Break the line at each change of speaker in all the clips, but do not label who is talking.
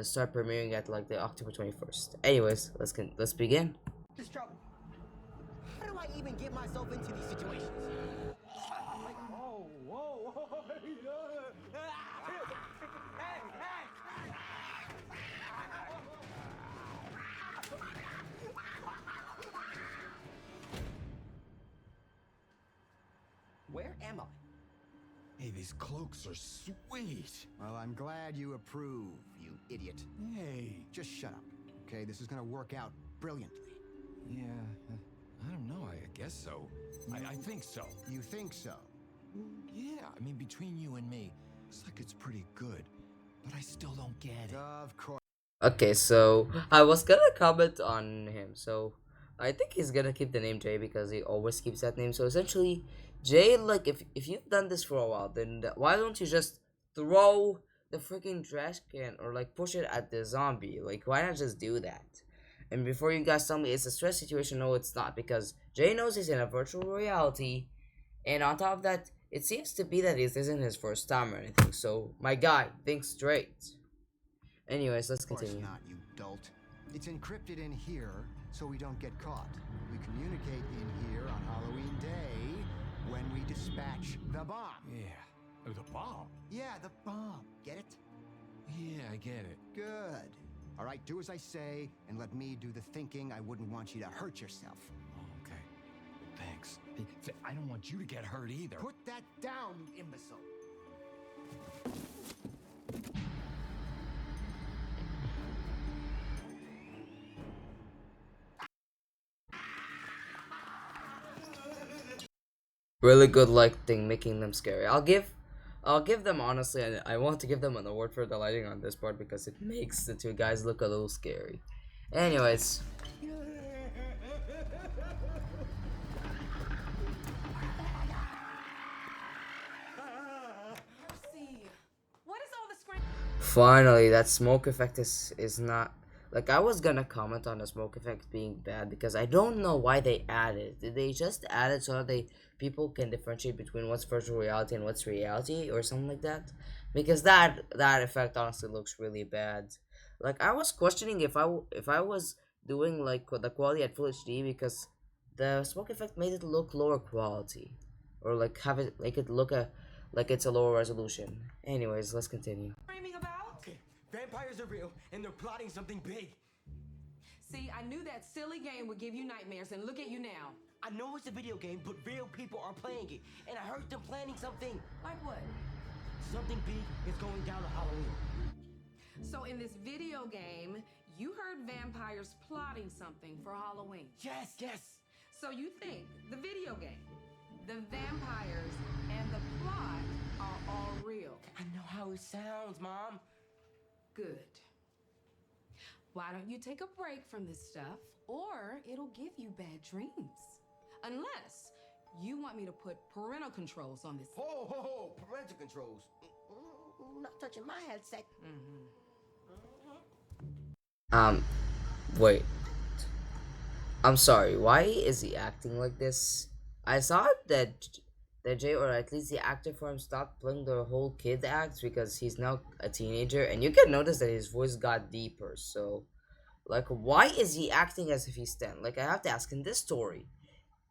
start premiering at like the October 21st. Anyways, let's begin.
This trouble. How do I even get myself into these situations? Like, oh, whoa, whoa, Where am I?
Hey, these cloaks are sweet.
Well, I'm glad you approve, you idiot.
Hey.
Just shut up, okay? This is gonna work out brilliantly.
Yeah, I don't know. I guess so. I think so.
You think so?
Yeah, I mean, between you and me, it's like it's pretty good. But I still don't get it.
Of course.
Okay, so I was gonna comment on him. So I think he's gonna keep the name Jay because he always keeps that name. So essentially, Jay, like if you've done this for a while, then why don't you just throw the freaking trash can or like push it at the zombie? Like why not just do that? And before you guys tell me it's a stress situation, no, it's not, because Jay knows he's in a virtual reality, and on top of that, it seems to be that this isn't his first time or anything. So my guy, think straight. Anyways, let's
Of course
continue.
not, you dolt. It's encrypted in here so we don't get caught. We communicate in here on Halloween Day when we dispatch the bomb.
Yeah. Oh, the bomb.
Yeah, the bomb. Get it?
Yeah, I get it.
Good. All right, do as I say and let me do the thinking. I wouldn't want you to hurt yourself.
Oh, okay. Thanks. Hey, I don't want you to get hurt either.
Put that down, you imbecile.
Really good lighting, making them scary. I'll give them, honestly, and I want to give them an award for the lighting on this part because it makes the two guys look a little scary. Anyways,
What is all the scream?
finally that smoke effect is not, like, I was gonna comment on the smoke effect being bad because I don't know why they added it. Did they just add it so that people can differentiate between what's virtual reality and what's reality or something like that? Because that effect honestly looks really bad. Like I was questioning if I was doing like the quality at full HD because the smoke effect made it look lower quality, or like have it like it look like it's a lower resolution. Anyways, let's continue.
Screaming about?
Okay, vampires are real and they're plotting something big.
See, I knew that silly game would give you nightmares, and look at you now.
I know it's a video game, but real people are playing it, and I heard them planning something.
Like what?
Something big is going down on Halloween.
So in this video game, you heard vampires plotting something for Halloween.
Yes, yes.
So you think the video game, the vampires, and the plot are all real.
I know how it sounds, Mom.
Good. Why don't you take a break from this stuff, or it'll give you bad dreams. Unless you want me to put parental controls on this.
Ho, ho, ho, parental controls. Not touching my headset.
Wait. I'm sorry, why is he acting like this? I thought that Jay, or at least the actor for him, stopped playing the whole kid act because he's now a teenager, and you can notice that his voice got deeper. So, like, why is he acting as if he's 10? Like, I have to ask, in this story,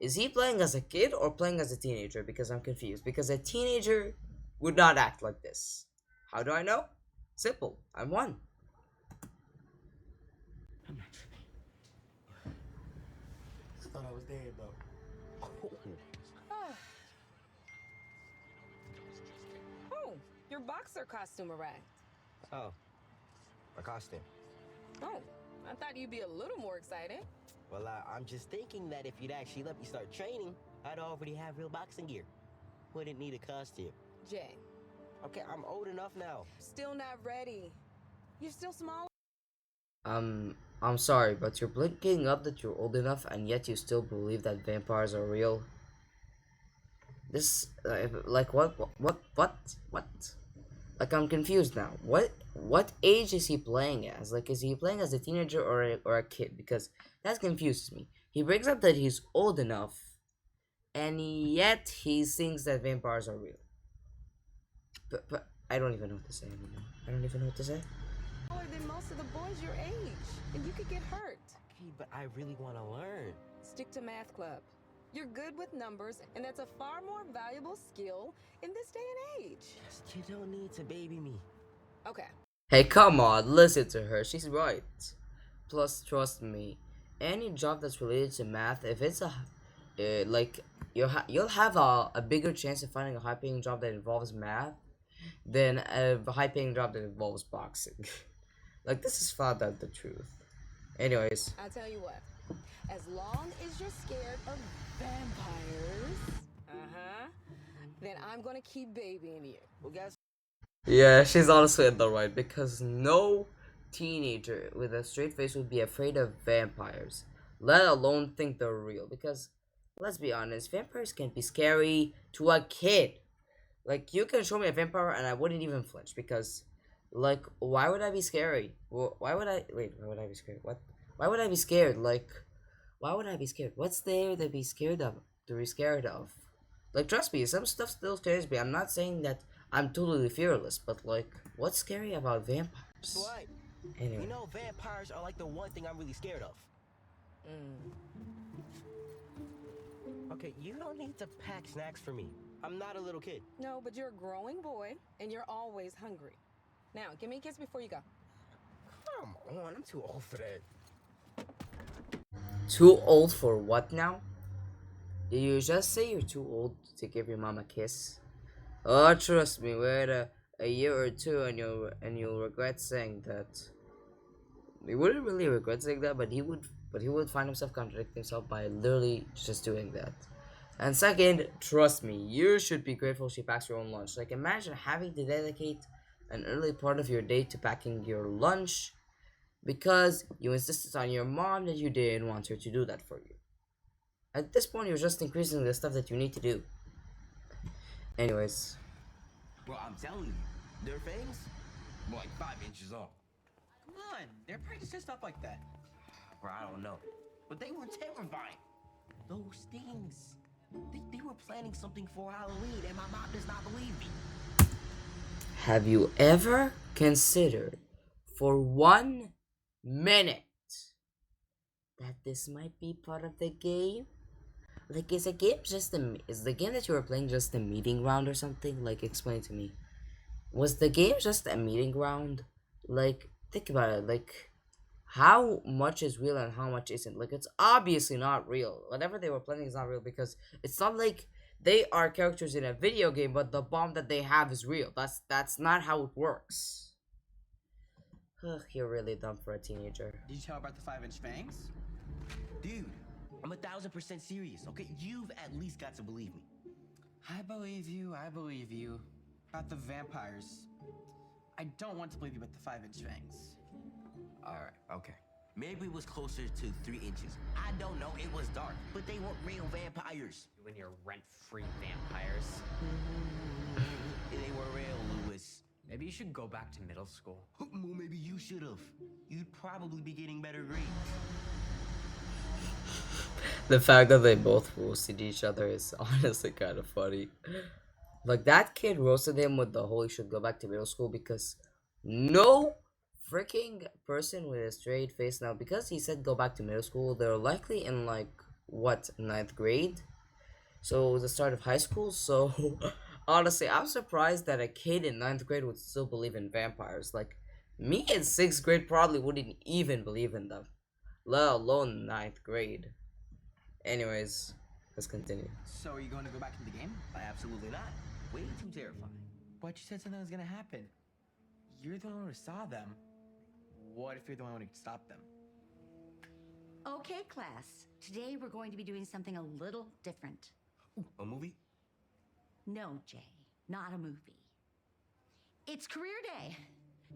is he playing as a kid or playing as a teenager? Because I'm confused. Because a teenager would not act like this. How do I know? Simple. I'm one.
I'm not tripping. I thought I was dead, though.
Oh, your boxer costume arrived.
Oh, my costume.
Oh, I thought you'd be a little more excited.
Well, I'm just thinking that if you'd actually let me start training, I'd already have real boxing gear. Wouldn't need a costume.
Jay,
Okay, I'm old enough now.
still not ready. You're still small.
I'm sorry, but you're blinking up that you're old enough, and yet you still believe that vampires are real. This, like, what? Like, I'm confused now. What age is he playing as? Like, is he playing as a teenager or a kid? Because that confuses me. He brings up that he's old enough, and yet he thinks that vampires are real. But I don't even know what to say anymore. I don't even know what to say.
Taller than most of the boys your age, and you could get hurt.
Okay, but I really want to learn.
Stick to math club. You're good with numbers, and that's a far more valuable skill in this day and age.
You don't need to baby me.
Okay.
Hey, come on, listen to her. She's right. Plus, trust me, any job that's related to math, if it's like you'll have a bigger chance of finding a high-paying job that involves math than a high-paying job that involves boxing. Like, this is flat out the truth. Anyways,
I'll tell you what. As long as you're scared of vampires, then I'm gonna keep babying you.
Well, guess
yeah, she's honestly in the right because no teenager with a straight face would be afraid of vampires, let alone think they're real. Because let's be honest, vampires can be scary to a kid. Like, you can show me a vampire and I wouldn't even flinch because, like, why would I be scary? Why would I Why would I be scared? What? Why would I be scared? Like, why would I be scared? What's there to be scared of? To be scared of? Like, trust me, some stuff still scares me. I'm not saying that I'm totally fearless, but like, what's scary about vampires?
what?
Anyway.
You know, vampires are like the one thing I'm really scared of. Okay, you don't need to pack snacks for me. I'm not a little kid.
No, but you're a growing boy, and you're always hungry. Now, give me a kiss before you go.
Come on, I'm too old for that.
Too old for what now? Did you just say you're too old to give your mom a kiss? Oh, trust me, wait a year or two and you'll regret saying that. He wouldn't really regret saying that, but he would find himself contradicting himself by literally just doing that. And second, trust me, you should be grateful she packs your own lunch. Like, imagine having to dedicate an early part of your day to packing your lunch because you insisted on your mom that you didn't want her to do that for you. At this point, you're just increasing the stuff that you need to do. Anyways.
Well, I'm telling you, their fangs were like 5 inches up.
Come on, they're practicing stuff like that.
Or I don't know. But they were terrifying.
Those things. They were planning something for Halloween, and my mom does not believe me.
Have you ever considered for 1 minute that this might be part of the game? Like, is the game that you were playing just a meeting ground or something? Like, explain to me. Was the game just a meeting ground? Like, think about it. Like, how much is real and how much isn't? Like, it's obviously not real. Whatever they were planning is not real because it's not like they are characters in a video game, but the bomb that they have is real. That's not how it works. Ugh, you're really dumb for a teenager.
Did you tell about the 5-inch fangs?
Dude, I'm 1000% serious, okay? You've at least got to believe me.
I believe you. About the vampires. I don't want to believe you about the 5-inch fangs.
Alright, okay. Maybe it was closer to 3 inches. I don't know, it was dark. But they weren't real vampires.
You and your rent-free vampires.
They were real, Lewis.
Maybe you should go back to middle school.
Well, maybe you should have. You'd probably be getting better grades.
The fact that they both roasted each other is honestly kind of funny. Like, that kid roasted him with the whole he should go back to middle school because no freaking person with a straight face now, because he said go back to middle school, they're likely in, like, what, 9th grade? So it was the start of high school, so honestly, I'm surprised that a kid in 9th grade would still believe in vampires. Like, me in 6th grade probably wouldn't even believe in them, let alone 9th grade. Anyways, let's continue.
So are you going to go back into the game?
Absolutely not. Way too terrifying.
But you said something was going to happen. You're the one who saw them. What if you're the one who could stop them?
Okay, class. Today we're going to be doing something a little different.
Ooh, a movie?
No, Jay, not a movie. It's career day.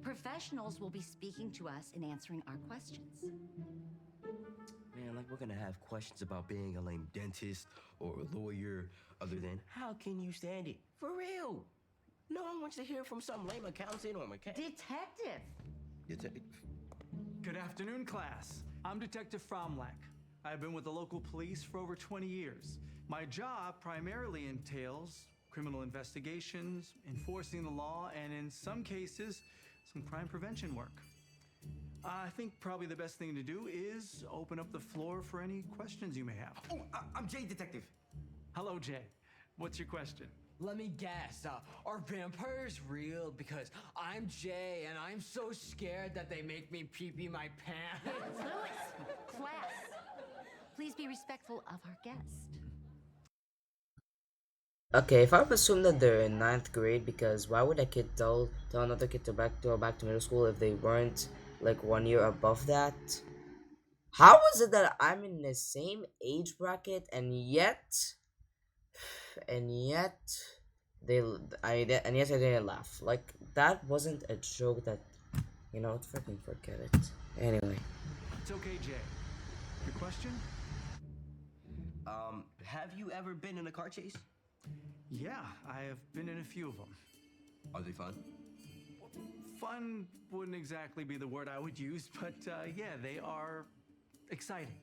Professionals will be speaking to us and answering our questions.
Man, like we're gonna have questions about being a lame dentist or a lawyer, other than how can you stand it? For real. No one wants to hear from some lame accountant or mechanic.
Detective.
Good afternoon, class. I'm Detective Fromlack. I've been with the local police for over 20 years. My job primarily entails criminal investigations, enforcing the law, and in some cases, some crime prevention work. I think probably the best thing to do is open up the floor for any questions you may have.
Oh, I'm Jay, detective.
Hello, Jay. What's your question?
Let me guess. Are vampires real? Because I'm Jay and I'm so scared that they make me pee-pee my pants.
Louis, class. Please be respectful of our guest.
Okay, if I would assume that they're in ninth grade, because why would a kid tell another kid to go back to middle school if they weren't like 1 year above that? How is it that I'm in the same age bracket and yet they and yet I didn't laugh? Like that wasn't a joke. That freaking forget it. Anyway.
It's okay, Jay. Your question?
Have you ever been in a car chase?
Yeah, I have been in a few of them.
Are they fun?
Fun wouldn't exactly be the word I would use, but yeah, they are exciting.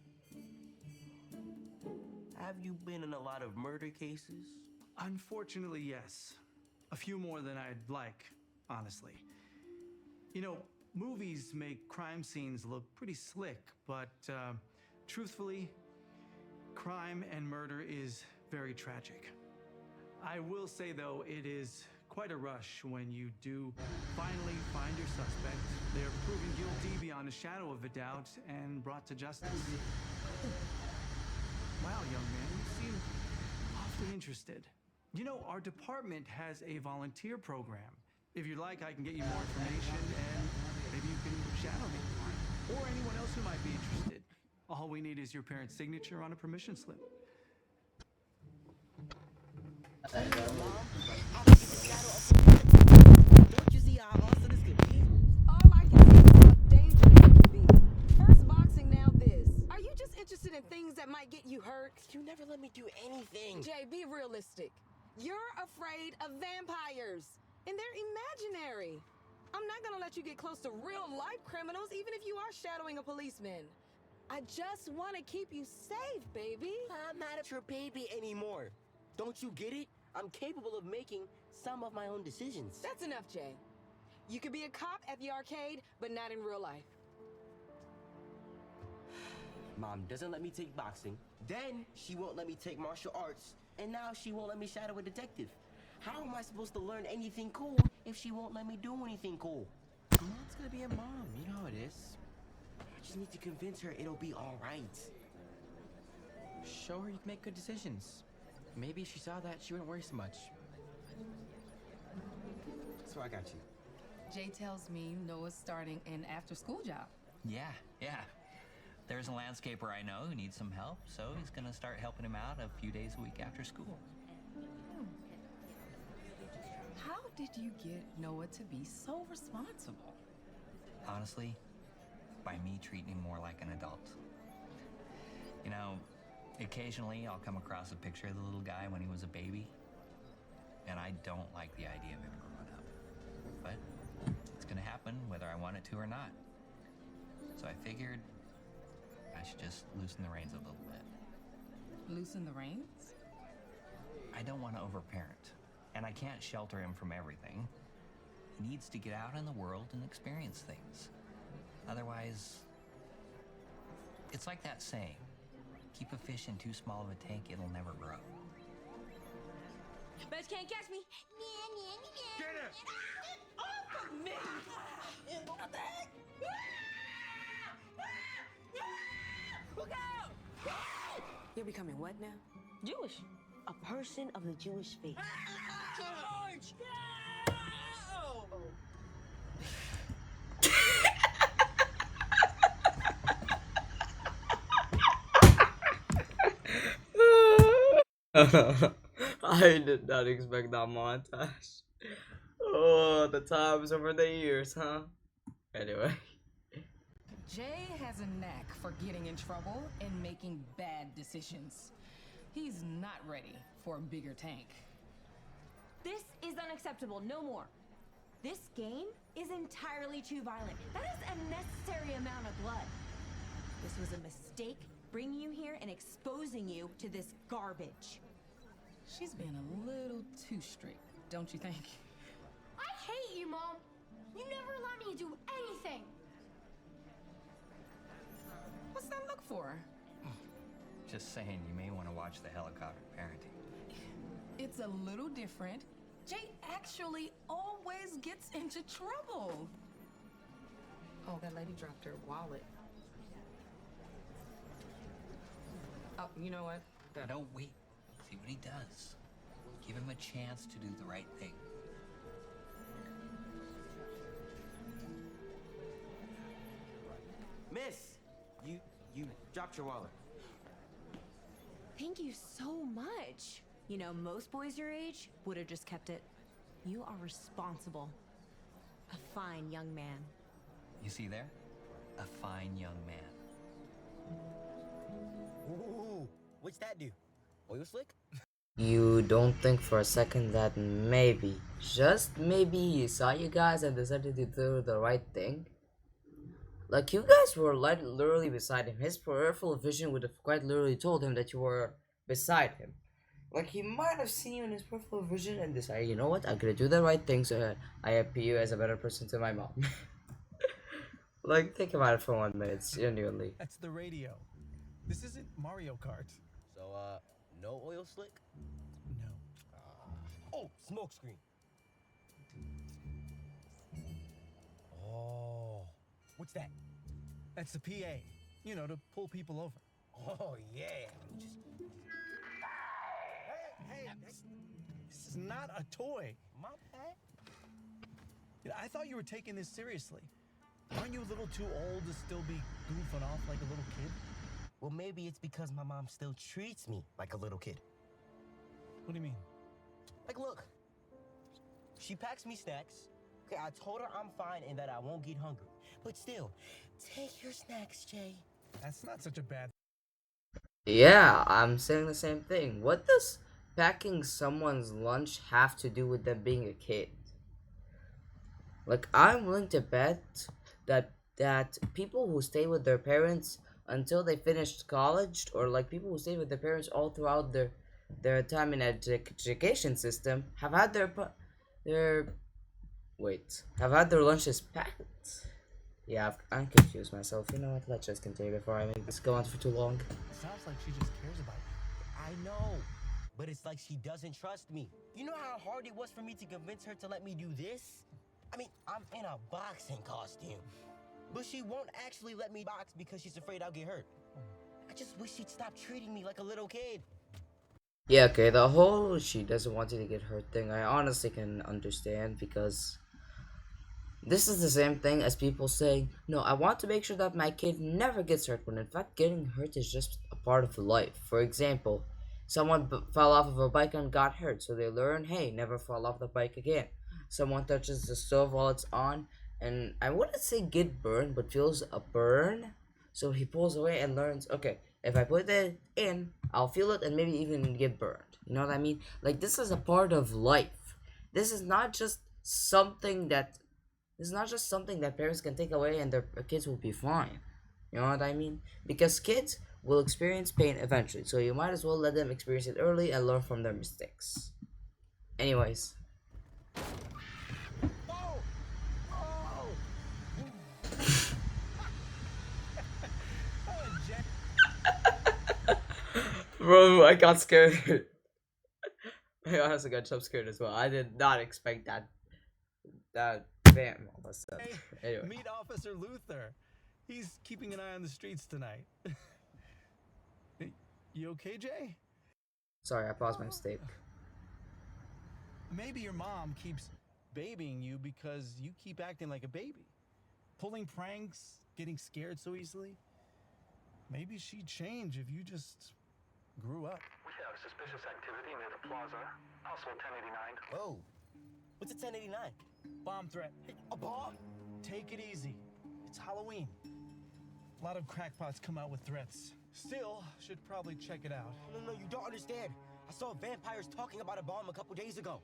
Have you been in a lot of murder cases?
Unfortunately, yes. A few more than I'd like, honestly. You know, movies make crime scenes look pretty slick, but truthfully, crime and murder is very tragic. I will say, though, it is quite a rush when you do finally find your suspect. They're proven guilty beyond a shadow of a doubt and brought to justice. Wow, young man, you seem awfully interested. You know, our department has a volunteer program. If you'd like, I can get you more information and maybe you can shadow me. Or anyone else who might be interested. All we need is your parents' signature on a permission slip.
Don't you see how awesome this could be?
All I can see is how dangerous it can be. First boxing, now this. Are you just interested in things that might get you hurt?
You never let me do anything.
Jay, be realistic. You're afraid of vampires, and they're imaginary. I'm not gonna let you get close to real-life criminals, even if you are shadowing a policeman. I just want to keep you safe, baby.
I'm not your baby anymore. Don't you get it? I'm capable of making some of my own decisions.
That's enough, Jay. You could be a cop at the arcade, but not in real life.
Mom doesn't let me take boxing. Then she won't let me take martial arts. And now she won't let me shadow a detective. How am I supposed to learn anything cool if she won't let me do anything cool?
Mom's gonna be a mom. You know how it is.
I just need to convince her it'll be all right.
Show her you can make good decisions. Maybe if she saw that, she wouldn't worry so much.
So I got you.
Jay tells me Noah's starting an after-school job.
Yeah. There's a landscaper I know who needs some help, so he's gonna start helping him out a few days a week after school.
How did you get Noah to be so responsible?
Honestly, by me treating him more like an adult. You know, occasionally I'll come across a picture of the little guy when he was a baby, and I don't like the idea of him growing up. But it's gonna happen whether I want it to or not. So I figured I should just loosen the reins a little bit.
Loosen the reins?
I don't want to overparent, and I can't shelter him from everything. He needs to get out in the world and experience things. Otherwise, it's like that saying, keep a fish in too small of a tank, it'll never grow.
But can't catch me.
Get it!
Get off of me! What the heck? Look out!
You're becoming what now?
Jewish. A person of the Jewish faith. George!
I did not expect that montage. Oh, the times over the years, huh? Anyway.
Jay has a knack for getting in trouble and making bad decisions. He's not ready for a bigger tank.
This is unacceptable. No more. This game is entirely too violent. That is a necessary amount of blood. This was a mistake, bringing you here and exposing you to this garbage.
She's been a little too strict, don't you think?
I hate you, Mom. You never let me do anything.
Just saying, you may want to watch the helicopter parenting.
It's a little different. Jay actually always gets into trouble. Oh, that lady dropped her wallet. Oh, you know what?
No, wait. See what he does. Give him a chance to do the right thing.
Miss, you dropped your wallet.
Thank you so much. You know, most boys your age would have just kept it. You are responsible. A fine young man.
You see there? A fine young man.
Ooh, what's that do? Oil slick?
You don't think for a second that maybe, just maybe, he saw you guys and decided to do the right thing? Like, you guys were literally beside him. His peripheral vision would have quite literally told him that you were beside him. Like, he might have seen you in his peripheral vision and decided, you know what, I'm gonna do the right thing so I appear you as a better person to my mom. Like, think about it for 1 minute, genuinely.
That's the radio. This isn't Mario Kart.
So, no oil slick?
No.
Oh, smoke screen. Oh, what's that?
That's the PA. You know, to pull people over.
Oh, yeah.
Hey, this is not a toy.
My bad.
I thought you were taking this seriously. Aren't you a little too old to still be goofing off like a little kid?
Well, maybe it's because my mom still treats me like a little kid.
What do you mean?
Like, look. She packs me snacks. Okay, I told her I'm fine and that I won't get hungry. But still, take your snacks, Jay.
That's not such a bad...
Yeah, I'm saying the same thing. What does packing someone's lunch have to do with them being a kid? Like, I'm willing to bet that people who stay with their parents until they finished college, or like people who stay with their parents all throughout their time in education system, have had their lunches packed. Yeah, I'm confused myself. You know what? Let's just continue before I make this go on for too long.
Sounds like she just cares about you.
I know, but it's like she doesn't trust me. You know how hard it was for me to convince her to let me do this? I mean, I'm in a boxing costume. But she won't actually let me box because she's afraid I'll get hurt. I just wish she'd stop treating me like a little kid.
Yeah, okay, the whole she doesn't want you to get hurt thing, I honestly can understand, because this is the same thing as people saying, no, I want to make sure that my kid never gets hurt, when in fact getting hurt is just a part of life. For example, someone fell off of a bike and got hurt, so they learn, hey, never fall off the bike again. Someone touches the stove while it's on, and I wouldn't say get burned, but feels a burn, so he pulls away and learns, okay, if I put that in, I'll feel it and maybe even get burned. You know what I mean? Like, this is a part of life. This is not just something that parents can take away and their kids will be fine. You know what I mean? Because kids will experience pain eventually, so you might as well let them experience it early and learn from their mistakes. Anyways. Bro, I got scared. I honestly got jump scared as well. I did not expect that bam all of a sudden. Anyway.
Meet Officer Luther. He's keeping an eye on the streets tonight. You okay, Jay?
Sorry, I paused my mistake.
Maybe your mom keeps babying you because you keep acting like a baby. Pulling pranks, getting scared so easily. Maybe she'd change if you just grew up.
We have suspicious activity near the plaza. Possible 1089.
Whoa. What's a 1089?
Bomb threat.
A bomb?
Take it easy. It's Halloween. A lot of crackpots come out with threats. Still, should probably check it out.
No, you don't understand. I saw vampires talking about a bomb a couple days ago.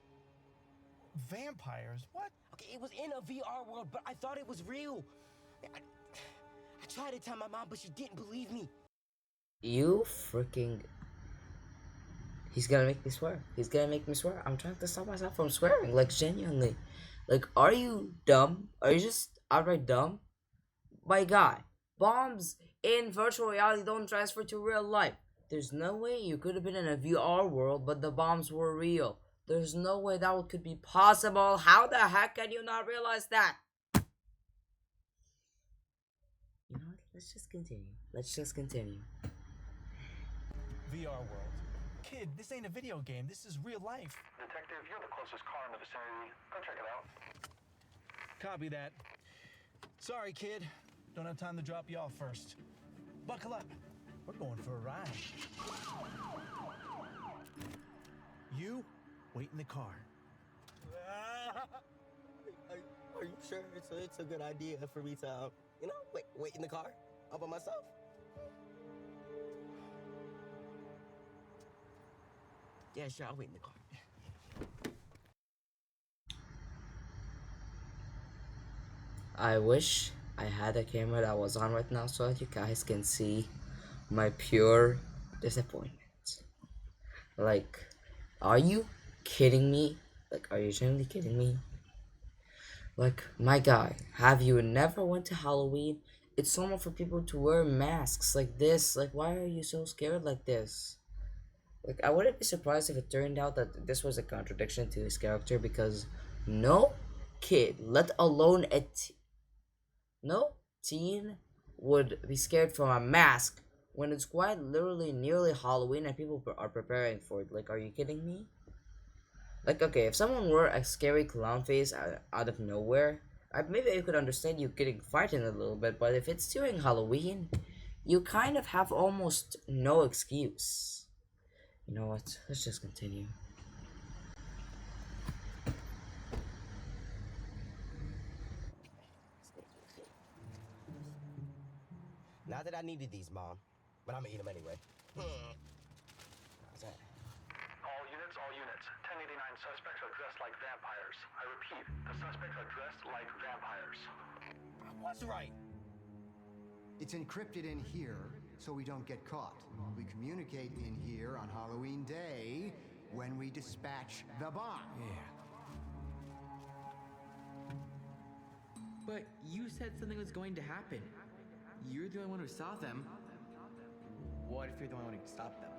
Vampires? What?
Okay, it was in a VR world, but I thought it was real. I tried to tell my mom, but she didn't believe me.
You freaking... He's gonna make me swear. He's gonna make me swear. I'm trying to stop myself from swearing. Like, genuinely. Like, are you dumb? Are you just outright dumb? My God. Bombs in virtual reality don't transfer to real life. There's no way you could have been in a VR world, but the bombs were real. There's no way that could be possible. How the heck can you not realize that? You know what? Let's just continue.
VR world. Kid, this ain't a video game. This is real life.
Detective, you're the closest car in the vicinity. Go check it out.
Copy that. Sorry, kid. Don't have time to drop you off first. Buckle up. We're going for a ride. You wait in the car.
Are you sure it's a good idea for me to, wait in the car all by myself? Yeah, sure, I'll wait in the car.
I wish I had a camera that was on right now so that you guys can see my pure disappointment. Like, are you kidding me? Like, are you genuinely kidding me? Like, my guy, have you never went to Halloween? It's normal for people to wear masks like this. Like, why are you so scared like this? Like, I wouldn't be surprised if it turned out that this was a contradiction to his character, because no kid, let alone no teen, would be scared from a mask when it's quite literally nearly Halloween and people are preparing for it. Like, are you kidding me? Like, okay, if someone wore a scary clown face out of nowhere, maybe I could understand you getting frightened a little bit, but if it's during Halloween, you kind of have almost no excuse. You know what? Let's just continue.
Not that I needed these, Mom, but I'm gonna eat them anyway. How's that?
All units. 1089 suspects are dressed like vampires. I repeat, the suspects are dressed like vampires.
What's right?
It's encrypted in here so we don't get caught. We communicate in here on Halloween Day when we dispatch the bomb.
Yeah. But you said something was going to happen. You're the only one who saw them. What if you're the only one who can stop them?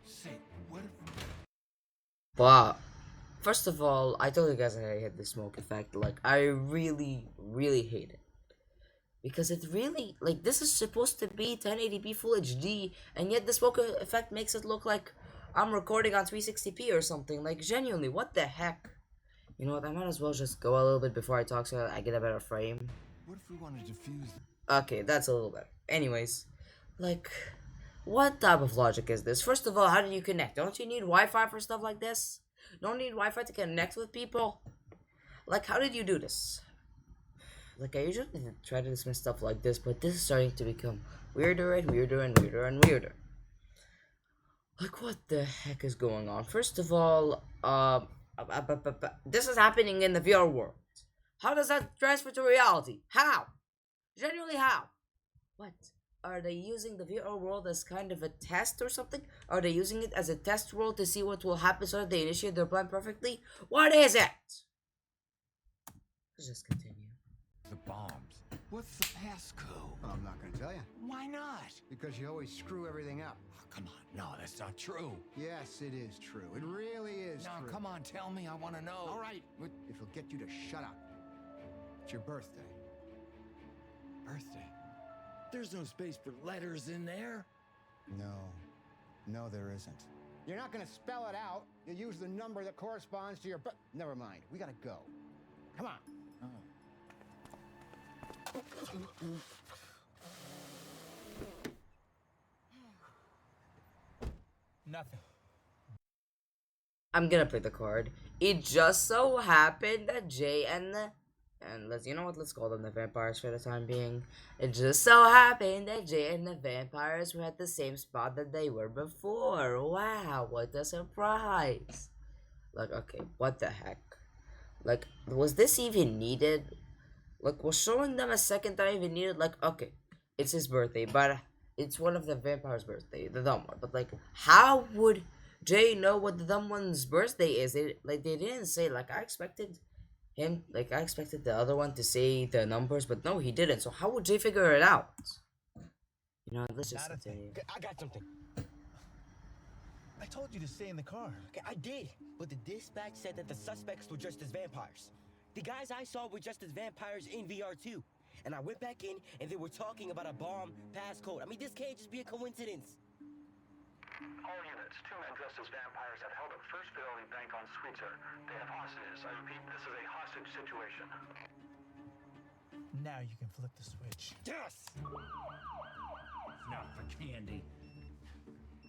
Say, what if...
Wow. First of all, I told you guys I hate the smoke effect. Like, I really, really hate it. Because it really, like, this is supposed to be 1080p Full HD, and yet the smoke effect makes it look like I'm recording on 360p or something. Like, genuinely, what the heck? You know what, I might as well just go a little bit before I talk so I get a better frame.
What if we wanted to fuse them?
Okay, that's a little better. Anyways, like, what type of logic is this? First of all, how do you connect? Don't you need Wi-Fi for stuff like this? Don't need Wi-Fi to connect with people? Like, how did you do this? Like, I usually try to dismiss stuff like this, but this is starting to become weirder and weirder and weirder and weirder. Like, what the heck is going on? First of all, this is happening in the VR world. How does that transfer to reality? How? Genuinely, how? What? Are they using the VR world as kind of a test or something? Are they using it as a test world to see what will happen so that they initiate their plan perfectly? What is it? Let's just continue.
The bombs. What's the passcode?
I'm not going to tell you.
Why not?
Because you always screw everything up.
Oh, come on. No, that's not true.
Yes, it is true. It really is
No,
true.
come on, tell me. I want to know.
All right. If it'll get you to shut up. It's your birthday.
Birthday? There's no space for letters in there.
No. No, there isn't. You're not going to spell it out. You use the number that corresponds to your birth. Never mind. We got to go. Come on.
Oh.
Nothing.
I'm gonna play the card. It just so happened that Jay and let's, you know what, let's call them the vampires for the time being. It just so happened that Jay and the vampires were at the same spot that they were before. Wow, what a surprise. Like, okay, what the heck? Like, was this even needed? Like, was showing them a second time even needed? Like, okay, it's his birthday, but it's one of the vampires' birthday, the dumb one. But, like, how would Jay know what the dumb one's birthday is? They didn't say. Like, I expected him, like, I expected the other one to say the numbers, but no, he didn't. So how would Jay figure it out? You know, let's just continue.
I got something.
I told you to stay in the car.
Okay, I did, but the dispatch said that the suspects were just as vampires. The guys I saw were just as vampires in VR too. And I went back in, and they were talking about a bomb passcode. I mean, this can't just be a coincidence.
All units, 2 men dressed as vampires have held up First Fidelity Bank on Sweetser. They have hostages. I repeat, this is a hostage situation.
Now you can flip the switch.
Yes!
Not for candy.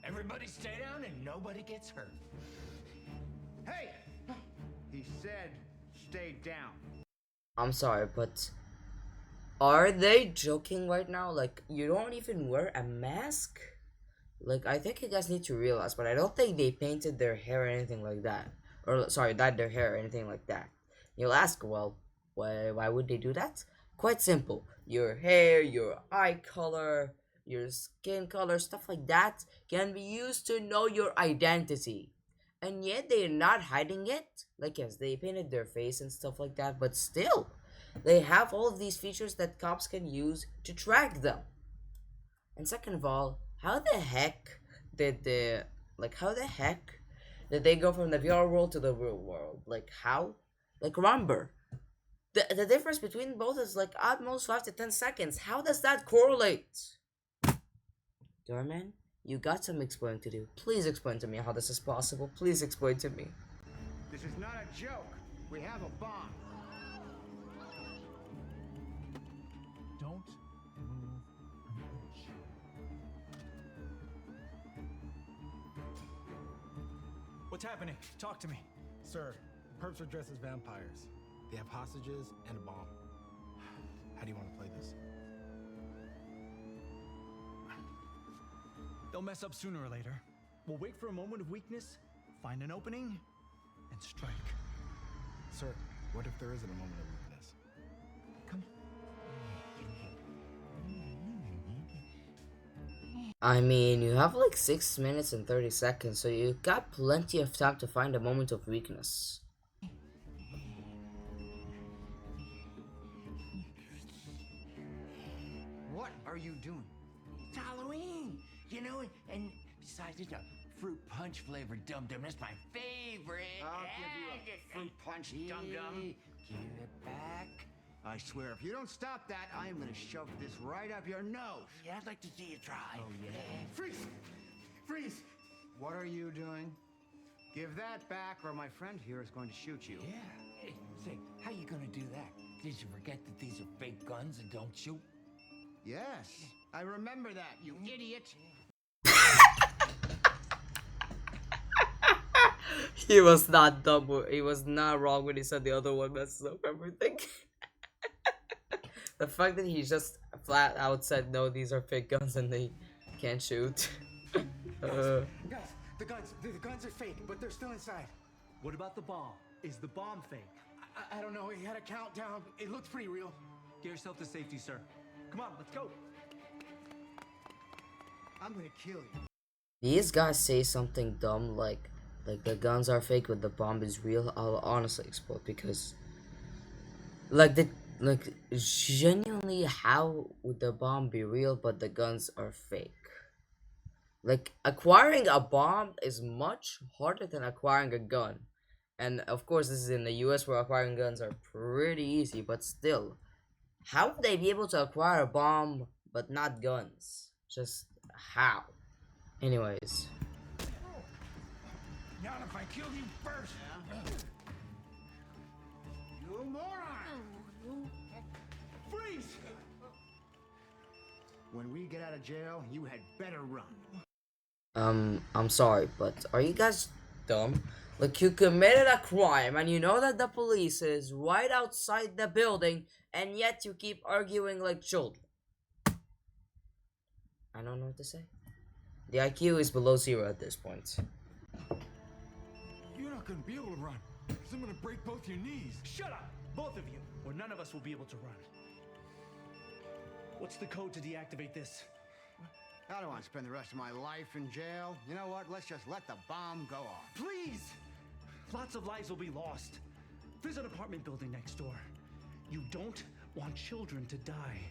Everybody stay down and nobody gets hurt.
Hey! He said, stay down.
I'm sorry, but are they joking right now? Like, you don't even wear a mask? Like, I think you guys need to realize, but I don't think they painted their hair or anything like that. Or, sorry, dyed their hair or anything like that. You'll ask, well, why would they do that? Quite simple. Your hair, your eye color, your skin color, stuff like that can be used to know your identity. And yet they're not hiding it. Like, yes, they painted their face and stuff like that, but still, they have all of these features that cops can use to track them. And second of all, how the heck did they go from the VR world to the real world? Like, how? Like, remember, the difference between both is like at most 5 to 10 seconds. How does that correlate? Dhar Mann, you got some explaining to do. Please explain to me how this is possible. Please explain to me.
This is not a joke. We have a bomb.
Don't move an inch. What's happening? Talk to me.
Sir, the perps are dressed as vampires. They have hostages and a bomb. How do you want to play this?
They'll mess up sooner or later. We'll wait for a moment of weakness, find an opening, and strike.
Sir, what if there isn't a moment of weakness?
Come.
I mean, you have like 6 minutes and 30 seconds, so you got plenty of time to find a moment of weakness.
What are you doing?
It's Halloween, you know, and besides, it's a fruit punch flavored dum dum. That's my favorite.
I'll give you a fruit punch, dum-dum.
Give it back.
I swear, if you don't stop that, I am gonna shove this right up your nose.
Yeah, I'd like to see you try.
Oh, yeah. Freeze! Freeze! What are you doing? Give that back, or my friend here is going to shoot you.
Yeah. Hey, say, how you gonna do that? Did you forget that these are fake guns and don't shoot?
Yes, I remember that, you idiot.
He was not dumb. He was not wrong when he said the other one messes up everything. The fact that he just flat out said, no, these are fake guns and they can't shoot.
Guys, the guns are fake, but they're still inside.
What about the bomb? Is the bomb fake?
I don't know, he had a countdown. It looks pretty real.
Get yourself to safety, sir. Come on, let's go.
I'm gonna kill you.
These guys say something dumb like the guns are fake but the bomb is real. I'll honestly explode because genuinely, how would the bomb be real but the guns are fake? Like, acquiring a bomb is much harder than acquiring a gun. And of course, this is in the US where acquiring guns are pretty easy, but still, how would they be able to acquire a bomb but not guns? Just how? Anyways.
Not if I kill you first.
You moron! Freeze! When we get out of jail, you had better run.
I'm sorry, but are you guys dumb? Like, you committed a crime and you know that the police is right outside the building and yet you keep arguing like children. I don't know what to say. The IQ is below 0 at this point.
You're not gonna be able to run, because I'm gonna break both your knees. Shut up, both of you, or none of us will be able to run. What's the code to deactivate this?
I don't want to spend the rest of my life in jail. You know what? Let's just let the bomb go off.
Please! Lots of lives will be lost.
There's an apartment building next door. You don't want children to die.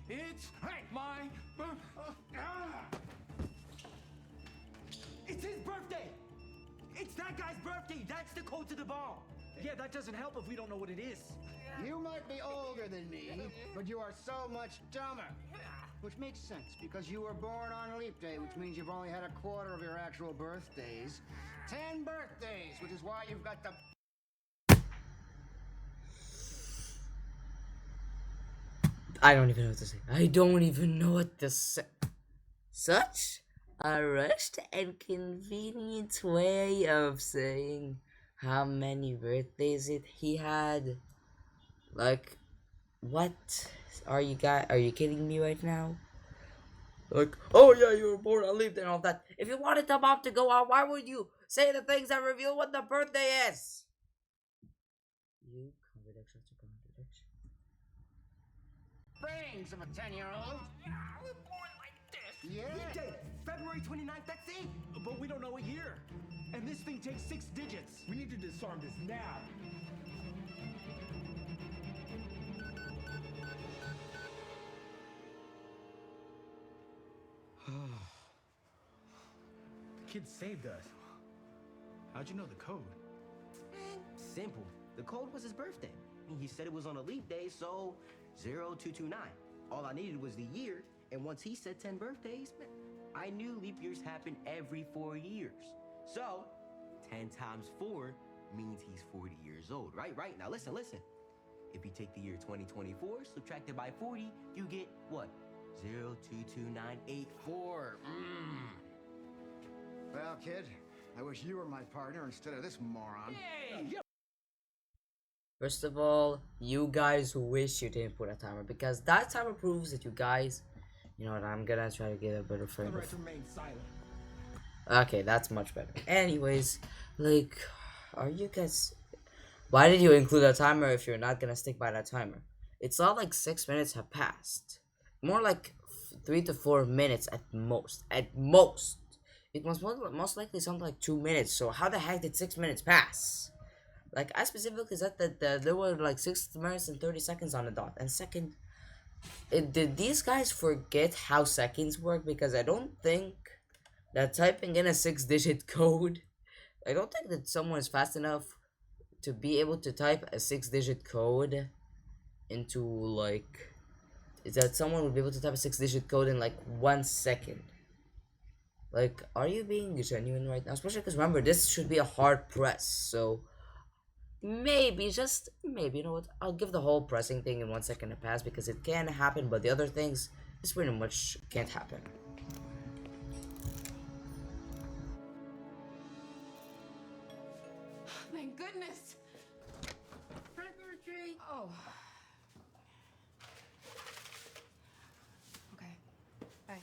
It's my...
It's his birthday! It's that guy's birthday! That's the code to the bomb!
Yeah, that doesn't help if we don't know what it is.
You might be older than me, but you are so much dumber. Which makes sense, because you were born on Leap Day, which means you've only had a quarter of your actual birthdays. 10 birthdays, which is why you've got the...
I don't even know what to say. I don't even know what to say. Such a rushed and convenient way of saying how many birthdays he had. Like, what? Are you kidding me right now? Like, oh yeah, you were born on Leap Day and all that. If you wanted the bomb to go out, why would you say the things that reveal what the birthday is? You contradiction to contradiction.
Brains of a 10-year-old.
Yeah, I was born like this!
Yeah.
Leap Day, February 29th, that's it!
But we don't know a year. And this thing takes 6 digits. We need to disarm this now.
The kid saved us. How'd you know the code?
Simple. The code was his birthday. He said it was on a leap day, so 0229. All I needed was the year, and once he said 10 birthdays, I knew leap years happen every 4 years. So, 10 times 4 means he's 40 years old, right? Now listen. If you take the year 2024, subtract it by 40, you get what? 022984.
Well, kid, I wish you were my partner instead of this moron.
First of all, you guys wish you didn't put a timer, because that timer proves that you guys, you know what, I'm gonna try to get a better frame of...
Remain silent.
Okay, that's much better. Anyways, like, are you guys... Why did you include a timer if you're not gonna stick by that timer? It's not like 6 minutes have passed. More like 3 to 4 minutes at most. At most! It was most likely something like 2 minutes, so how the heck did 6 minutes pass? Like, I specifically said that there were like 6 minutes and 30 seconds on the dot. And second, did these guys forget how seconds work? Because I don't think that typing in a 6-digit code, I don't think that someone is fast enough to be able to type a 6-digit code into like... Is that someone would be able to type a 6-digit code in like 1 second? Like, are you being genuine right now? Especially because remember, this should be a hard press, so... Maybe, just maybe, you know what, I'll give the whole pressing thing in 1 second a pass because it can happen, but the other things, this pretty much can't happen.
Thank goodness. Oh. Okay. Bye.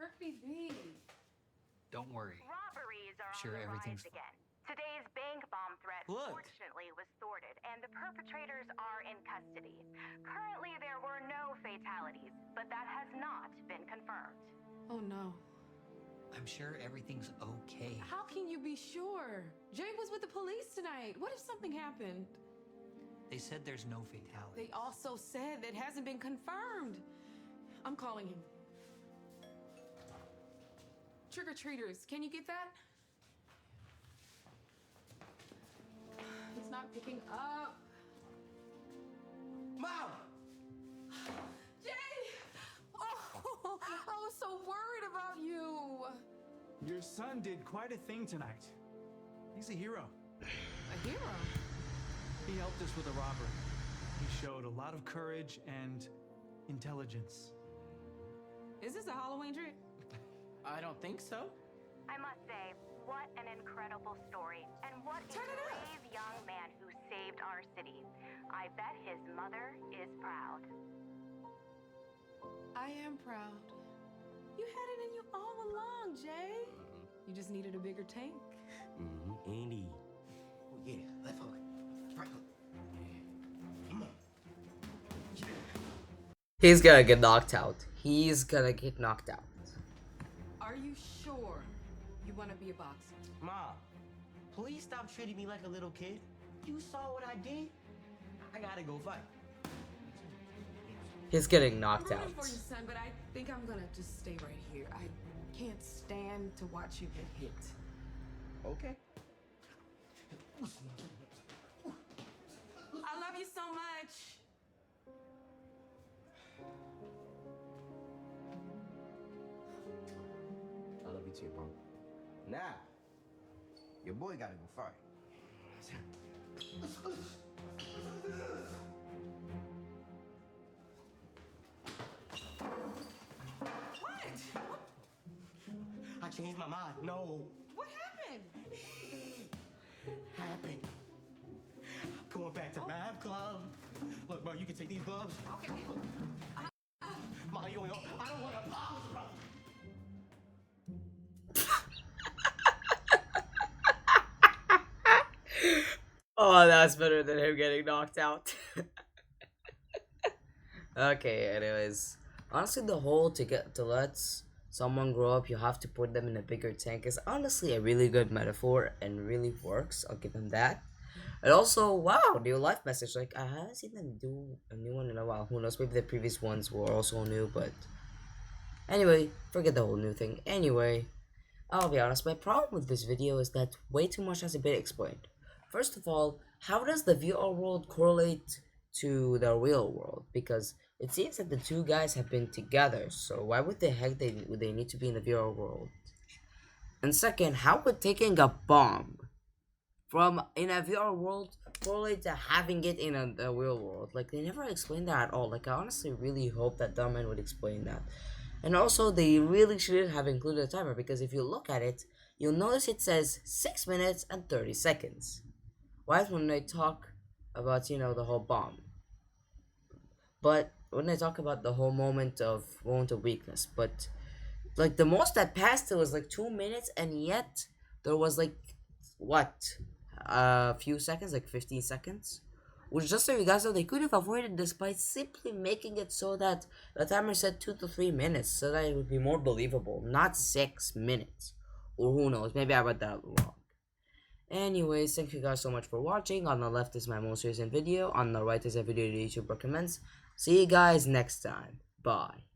Rugby B.
Don't worry.
Robberies are
Sure,
on the
everything's
rise again. Today's bank bomb threat
Look.
fortunately was thwarted, and the perpetrators are in custody. Currently, there were no fatalities, but that has not been confirmed.
Oh no.
I'm sure everything's okay.
How can you be sure? Jay was with the police tonight. What if something happened?
They said there's no fatality.
They also said that hasn't been confirmed. I'm calling him. Trick-or-treaters, can you get that? He's not picking up.
Mom!
Jay! Oh, I was so worried about you.
Your son did quite a thing tonight. He's a hero.
A hero?
He helped us with a robbery. He showed a lot of courage and intelligence.
Is this a Halloween trick?
I don't think so.
I must say, what an incredible story, and what a brave young man who saved our city. I bet his mother is proud.
I am proud. You had it in you all along, Jay. You just needed a bigger tank.
Andy. Oh, yeah, left hook. Right hook. Come on.
He's gonna get knocked out. He's gonna get knocked out.
Are you sure You want to be a boxer?
Mom, please stop treating me like a little kid. You saw what I did. I gotta go fight.
He's getting knocked
I'm
out.
rooting for you, son, but I think I'm gonna just stay right here. I can't stand to watch you get hit.
Okay.
I love you so much.
I love you too, Mom. Now, your boy gotta go fight.
What?
I changed my mind. No.
What happened?
Happened. I'm going back to math club. Look, bro, you can take these gloves.
Okay.
Mom, you don't know. I don't want to box, bro.
Oh, that's better than him getting knocked out. Okay, anyways. Honestly, the whole to let someone grow up, you have to put them in a bigger tank is honestly a really good metaphor and really works. I'll give them that. And also, wow, new life message. Like, I haven't seen them do a new one in a while. Who knows? Maybe the previous ones were also new, but anyway, forget the whole new thing. Anyway, I'll be honest, my problem with this video is that way too much has been explained. First of all, how does the VR world correlate to the real world? Because it seems that the two guys have been together, so why would the heck would they need to be in the VR world? And second, how would taking a bomb from in a VR world correlate to having it in the real world? Like, they never explained that at all. Like, I honestly really hope that Dhar Mann would explain that. And also, they really shouldn't have included a timer, because if you look at it, you'll notice it says 6 minutes and 30 seconds. Right when they talk about, the whole bomb. But when they talk about the whole moment of weakness. But, like, the most that passed it was, like, 2 minutes, and yet there was, like, what? A few seconds, like 15 seconds? Which, just so you guys know, they could have avoided this by simply making it so that the timer said 2 to 3 minutes, so that it would be more believable, not 6 minutes. Or who knows, maybe I read that wrong. Anyways, thank you guys so much for watching. On the left is my most recent video, on the right is a video the YouTube recommends. See you guys next time. Bye.